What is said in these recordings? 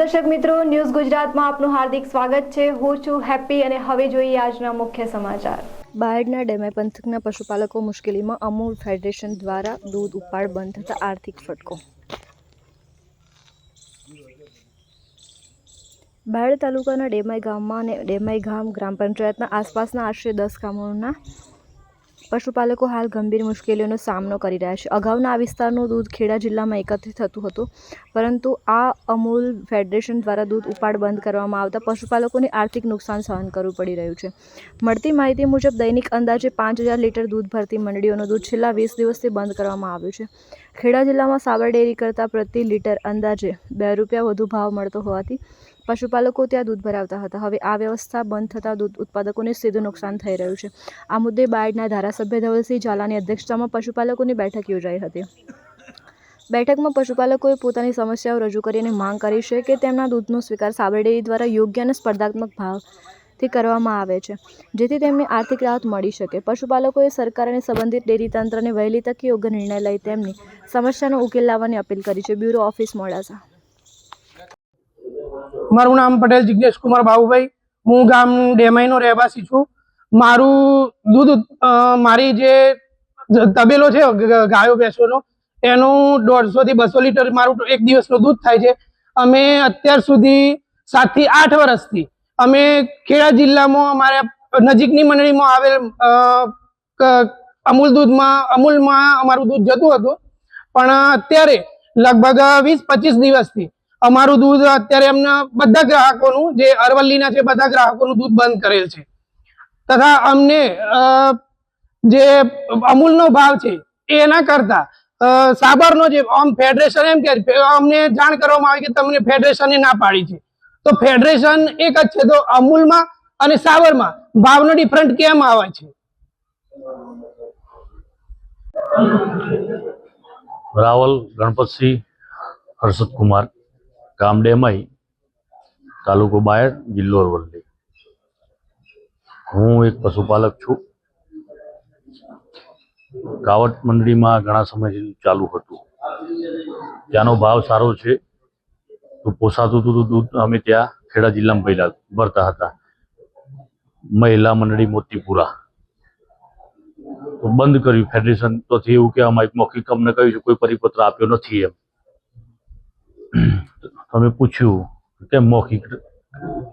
દર્શક મિત્રો, ન્યૂઝ ગુજરાતમાં આપનું હાર્દિક સ્વાગત છે। હું છું હેપી અને હવે જોઈએ આજના મુખ્ય સમાચાર। બાયડના ડેમે પંથકના પશુપાલકો મુશ્કેલીમાં। અમૂલ ફેડરેશન દ્વારા દૂધ ઉપાડ બંધ થતા આર્થિક ફટકો। બાયડ તાલુકાના ડેમાઈ ગામમાં અને ડેમાઈ ગામ ગ્રામ પંચાયતના આસપાસના આશરે 10 ગામોના પશુપાલકો હાલ ગંભીર મુશ્કેલીઓનો સામનો કરી રહ્યા છે। અગાઉના આ વિસ્તારનું દૂધ ખેડા જિલ્લામાં એકત્રિત થતું હતું, પરંતુ આ અમૂલ ફેડરેશન દ્વારા દૂધ ઉપાડ બંધ કરવામાં આવતા પશુપાલકોને આર્થિક નુકસાન સહન કરવું પડી રહ્યું છે। મળતી માહિતી મુજબ દૈનિક અંદાજે 5000 લીટર દૂધ ભરતી મંડળીઓનું દૂધ છેલ્લા 20 દિવસથી બંધ કરવામાં આવ્યું છે। ખેડા જિલ્લામાં સાબર ડેરી કરતાં પ્રતિ લીટર અંદાજે ₹2 વધુ ભાવ મળતો હોવાથી પશુપાલકો ત્યાં દૂધ ભરાવતા હતા। હવે આ વ્યવસ્થા બંધ થતાં દૂધ ઉત્પાદકોને સીધું નુકસાન થઈ રહ્યું છે। આ મુદ્દે બાયડના ધારાસભ્ય ધવલસિંહ ઝાલાની અધ્યક્ષતામાં પશુપાલકોની બેઠક યોજાઈ હતી। બેઠકમાં પશુપાલકોએ પોતાની સમસ્યાઓ રજૂ કરીને માંગ કરી છે કે તેમના દૂધનો સ્વીકાર સાબર ડેરી દ્વારા યોગ્ય અને સ્પર્ધાત્મક ભાવથી કરવામાં આવે છે, જેથી તેમને આર્થિક રાહત મળી શકે। પશુપાલકોએ સરકાર અને સંબંધિત ડેરી તંત્રને વહેલી તકે યોગ્ય નિર્ણય લઈ તેમની સમસ્યાનો ઉકેલ લાવવાની અપીલ કરી છે। Bureau office Modasa. મારું નામ પટેલ જિગ્નેશ કુમાર બાબુભાઈ, હું ગામ ડેમાઈનો રહેવાસી છું। મારું દૂધ મારી જે તબેલો છે ગાયો ભેંસોનો, એનું 150 થી 200 લીટર મારું એક દિવસનું દૂધ થાય છે। અમે અત્યાર સુધી 7 થી 8 વર્ષથી અમે ખેડા જિલ્લામાં અમારા નજીકની મંડળીમાં આવેલ અમૂલમાં અમારું દૂધ જતું હતું, પણ અત્યારે લગભગ 20-25 દિવસથી અમારું દૂધ અત્યારે એમના બધા ગ્રાહકોનું, જે અરવલ્લીના છે બધા ગ્રાહકોનું દૂધ બંધ કરેલ છે। તથા અમને જે અમૂલનો ભાવ છે એના કરતા સાબરનો જે ફેડરેશન એમ કે અમને જાણ કરવામાં આવી કે તમને ફેડરેશને ના પાડી છે, તો ફેડરેશન એક જ છે, તો અમૂલમાં અને સાબરમાં ભાવનો ડિફરન્ટ કેમ આવે છે? રાવલ ગણપતસિંહ હર્ષદ કુમાર, ગામ ડેમાઈ, તાલુકો બાયડ, જિલ્લો અરવલ્લી। હું એક પશુપાલક છું। કાવટ મંડળીમાં ઘણા સમયથી ચાલુ હતું, ત્યાંનો ભાવ સારો છે તો પોસાતું હતું દૂધ અમે ત્યાં ખેડા જિલ્લામાં પહેલા ભરતા હતા। મહિલા મંડળી મોતીપુરા તો બંધ કર્યું ફેડરેશન, તો એવું કે અમારી મૌખિક અમને કહ્યું છે, કોઈ પરિપત્ર આપ્યો નથી એમ। અમે પૂછ્યું કે મૌખિક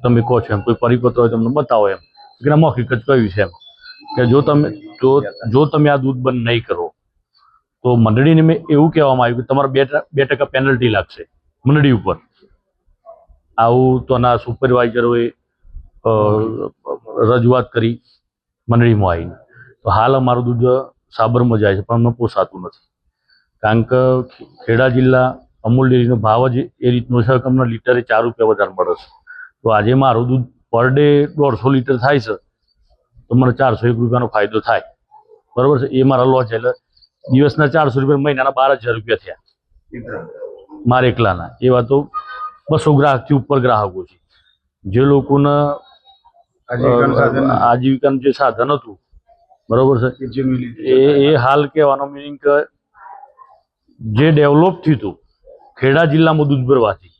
તમે કહો છો એમ, કોઈ પરિપત્ર હોય તમને બતાવો એમ, કે મૌખિક જ કહ્યું છે એમ કે જો તમે આ દૂધ બંધ નહીં કરો તો મંડળીને મેં એવું કહેવામાં આવ્યું કે તમારે 2% પેનલ્ટી લાગશે મંડળી ઉપર। આવું તો ના સુપરવાઇઝરોએ રજૂઆત કરી મંડળીમાં આવીને, તો હાલ અમારું દૂધ સાબરમાં જાય છે, પણ અમને પોસાતું નથી, કારણ કે ખેડા જિલ્લા અમૂલ ડેરીનો ભાવ જ એ રીતનો છે કે અમને લીટરે ₹4 વધારે મળે છે। તો આજે મારું દૂધ પર ડે 150 લીટર થાય છે, તો મને ₹401 ફાયદો થાય, બરાબર છે? એ મારા લોસ છે, એટલે દિવસના ₹400, મહિનાના ₹12000 થયા મારે એકલાના। એવા તો 200 ગ્રાહકથી ઉપર ગ્રાહકો છે, જે લોકોને આજીવિકાનું જે સાધન હતું, બરોબર છે, એ હાલ કહેવાનો મિનિંગ કે જે ડેવલપ થયું હતું ખેડા જિલ્લામાં દૂધ ભરવાથી,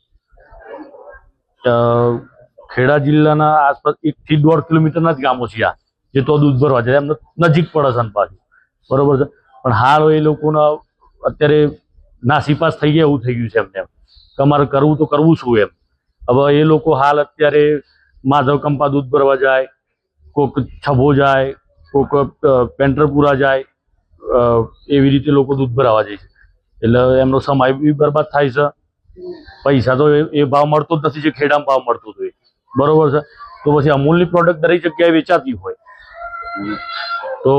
ખેડા જિલ્લાના આસપાસ 1 થી 1.5 કિલોમીટરના જ ગામો છે આ, જે તો દૂધ ભરવા જાય એમને નજીક પડે છે પાછું, બરોબર છે। પણ હાલ એ લોકોને અત્યારે નાસીપાસ થઈ ગયા એવું થઈ ગયું છે એમને, કે અમારે કરવું તો કરવું શું એમ। હવે એ લોકો હાલ અત્યારે માધવ કંપા દૂધ ભરવા જાય, કોઈક છબો જાય, કોઈક પેન્ટરપુરા જાય, એવી રીતે લોકો દૂધ ભરાવા જાય છે, એટલે એમનો સમય બી બરબાદ થાય છે, પૈસા તો એ ભાવ મળતો જ નથી જે ખેડામાં ભાવ મળતો હતો, બરોબર છે। તો પછી અમૂલની પ્રોડક્ટ દરેક જગ્યાએ વેચાતી હોય તો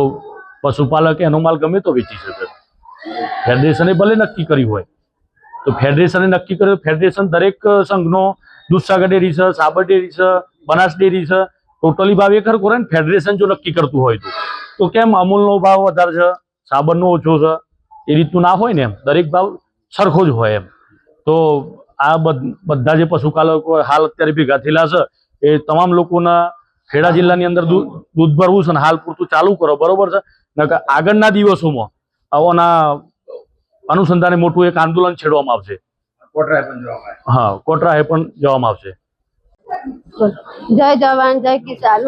પશુપાલક એનો માલ ગમે તો વેચી શકે। ફેડરેશને ભલે નક્કી કર્યું હોય તો ફેડરેશને નક્કી કર્યું, ફેડરેશન દરેક સંઘનો દૂધસાગર ડેરી છે, સાબર ડેરી છે, બનાસ ડેરી છે, ટોટલી ભાવ એ ખરો ને? ફેડરેશન જો નક્કી કરતું હોય તો કેમ અમૂલનો ભાવ વધારે છે, સાબરનો ઓછો છે, એ રીતનું ના હોય ને એમ, દરેક ભાવ સરખો જ હોય એમ। તો આ બધા જે પશુપાલકો હાલ અત્યારે ભેગા થયેલા છે, એ તમામ લોકોના ખેડા જિલ્લાની અંદર દૂધ ભરવું છે ને હાલ પૂરતું ચાલુ કરો, બરોબર છે? આગળના દિવસોમાં આવાના અનુસંધાને મોટું એક આંદોલન છેડવામાં આવશે। હા, કોટરાએ પણ જવામાં આવશે. જય જવાન જય કિસાન.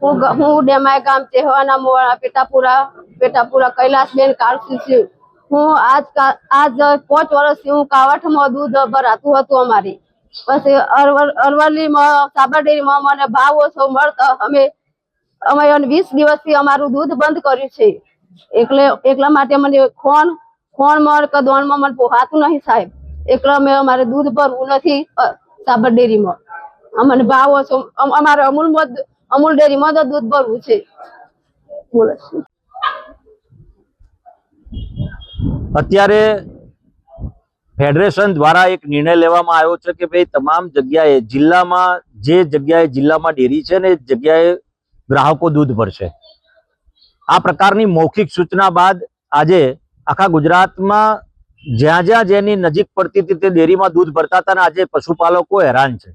હું ડેમાય ગામ ચેહવાના મોવાળા પેટાપુરા કૈલાસબેન કાળસી છું. હું આજ 5 વર્ષથી હું કાવઠમાં દૂધ ભરાતું હતું અમારી. પછી અરવલ્લીમાં સાબરડેરીમાં મને ભાવ ઓછો મળતો અમે 20 દિવસથી અમારું દૂધ બંધ કર્યું છે. એટલા માટે મને ખોણમાં કે દોણમાં મને પોહાતું નહીં સાહેબ. એટલે અમારે દૂધ ભરવું નથી સાબરડેરીમાં. અમને ભાવ ઓછો અમારે અમૂલ ડેરીમાં તો દૂધ ભરવું છે. બોલો. અત્યારે ફેડરેશન દ્વારા એક નિર્ણય લેવામાં આવ્યો છે કે ભાઈ તમામ જગ્યાએ જિલ્લામાં ડેરી છે ને એ જગ્યાએ ગ્રાહકો દૂધ ભરશે. આ પ્રકારની મૌખિક સૂચના બાદ આજે આખા ગુજરાતમાં જ્યાં જેની નજીક પડતી હતી તે ડેરીમાં દૂધ ભરતા હતા ને આજે પશુપાલકો હેરાન છે.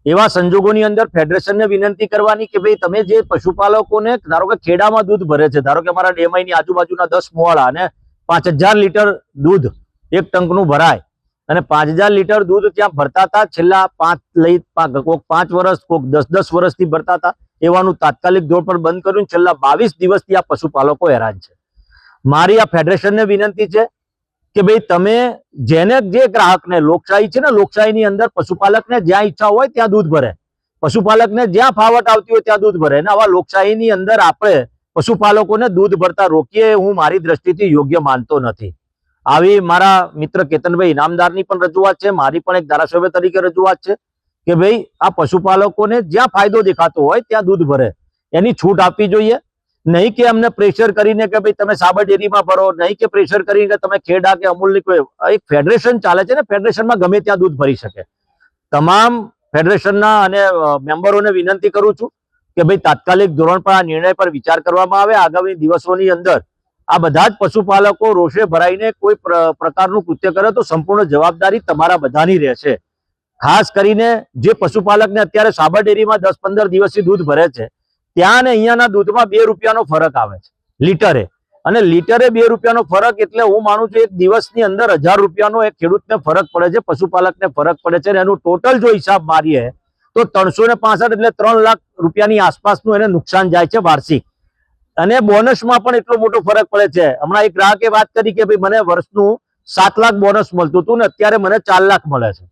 એવા સંજોગોની અંદર ફેડરેશનને વિનંતી કરવાની કે ભાઈ તમે જે પશુપાલકોને ધારો કે ખેડામાં દૂધ ભરે છે, ધારો કે અમારા ડેમાઈની આજુબાજુના 10 મોવાળા અને 5000 લીટર દૂધ એક ટંકનું ભરાય અને 5000 લીટર દૂધ ત્યાં ભરતા હતા. છેલ્લા 5 વર્ષ કોક 10 વર્ષથી ભરતા હતા. એવાનું તાત્કાલિક ધોરણ પર બંધ કર્યું. છેલ્લા 22 દિવસથી આ પશુપાલકો હેરાન છે. મારી આ ફેડરેશનને વિનંતી છે કે ભાઈ તમે જે ગ્રાહકને લોકશાહી છે ને, લોકશાહીની અંદર પશુપાલકને જ્યાં ઈચ્છા હોય ત્યાં દૂધ ભરે, પશુપાલકને જ્યાં ફાવટ આવતી હોય ત્યાં દૂધ ભરે. અને આવા લોકશાહીની અંદર આપણે પશુપાલકોને દૂધ ભરતા રોકીએ હું મારી દ્રષ્ટિથી યોગ્ય માનતો નથી. આવી મારા મિત્ર કેતનભાઈ ઇનામદારની પણ રજૂઆત છે, મારી પણ એક ધારાસભ્ય તરીકે રજૂઆત છે કે ભાઈ આ પશુપાલકોને જ્યાં ફાયદો દેખાતો હોય ત્યાં દૂધ ભરે, એની છૂટ આપવી જોઈએ. નહીં કે અમને પ્રેશર કરીને કે ભાઈ તમે સાબર ડેરીમાં ભરો, નહીં કે પ્રેશર કરીને કે તમે ખેડા કે અમૂલની કોઈ એક ફેડરેશન ચાલે છે ને, ફેડરેશનમાં ગમે ત્યાં દૂધ ભરી શકે. તમામ ફેડરેશનના અને મેમ્બરોને વિનંતી કરું છું કે ભાઈ તાત્કાલિક ધોરણ પર આ નિર્ણય પર વિચાર કરવામાં આવે. આગામી દિવસોની અંદર આ બધા જ પશુપાલકો રોષે ભરાઈને કોઈ પ્રકારનું કૃત્ય કરે તો સંપૂર્ણ જવાબદારી તમારા બધાની રહેશે. ખાસ કરીને જે પશુપાલકને અત્યારે સાબર ડેરીમાં 10-15 દિવસથી દૂધ ભરે છે ત્યાં ને અહીંયાના દૂધમાં 2 રૂપિયાનો ફરક આવે છે લીટરે. અને લીટરે 2 રૂપિયાનો ફરક એટલે હું માનું છું એક દિવસની અંદર 1000 રૂપિયાનો એક ખેડૂતને ફરક પડે છે, પશુપાલકને ફરક પડે છે. અને એનું ટોટલ જો હિસાબ મારીએ તો 365 એટલે 3 લાખ રૂપિયાની આસપાસનું એને નુકસાન જાય છે વાર્ષિક. અને બોનસમાં પણ એટલો મોટો ફરક પડે છે. હમણાં એક ગ્રાહકે વાત કરી કે ભાઈ મને વર્ષનું 7 લાખ બોનસ મળતું હતું ને અત્યારે મને 4 લાખ મળે છે.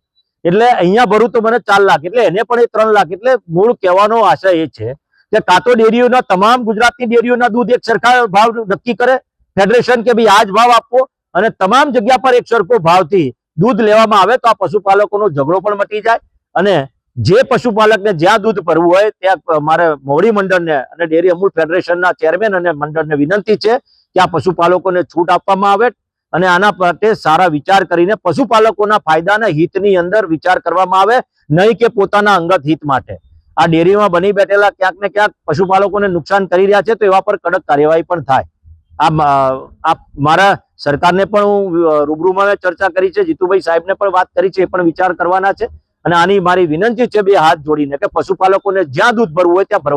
એટલે અહીંયા ભરું તો મને 4 લાખ, એટલે એને પણ એ 3 લાખ. એટલે મૂળ કહેવાનો આશય એ છે કે કાં તો ડેરીઓના તમામ ગુજરાતની ડેરીઓના દૂધ એક સરખા ભાવ નક્કી કરે ફેડરેશન કે ભાઈ આ જ ભાવ આપવો અને તમામ જગ્યા પર એક સરખો ભાવથી દૂધ લેવામાં આવે તો આ પશુપાલકોનો ઝઘડો પણ મટી જાય. અને જે પશુપાલકને જ્યાં દૂધ ભરવું હોય ત્યાં મારે મોવડી મંડળને અને ડેરી અમૂલ ફેડરેશનના ચેરમેન અને મંડળને વિનંતી છે કે આ પશુપાલકોને છૂટ આપવામાં આવે અને આના માટે સારા વિચાર કરીને પશુપાલકોના ફાયદાના હિતની અંદર વિચાર કરવામાં આવે, નહીં કે પોતાના અંગત હિત માટે. આ ડેરીમાં બની બેઠેલા ક્યાંક ને ક્યાંક પશુપાલકોને નુકસાન કરી રહ્યા છે તો એવા પર કડક કાર્યવાહી પણ થાય. આ મારા સરકારને પણ હું રૂબરૂમાં ચર્ચા કરી છે, જીતુભાઈ સાહેબને પણ વાત કરી છે, એ પણ વિચાર કરવાના છે. અને આની મારી વિનંતી છે બે હાથ જોડીને કે પશુપાલકોને જ્યાં દૂધ ભરવું હોય ત્યાં ભરવા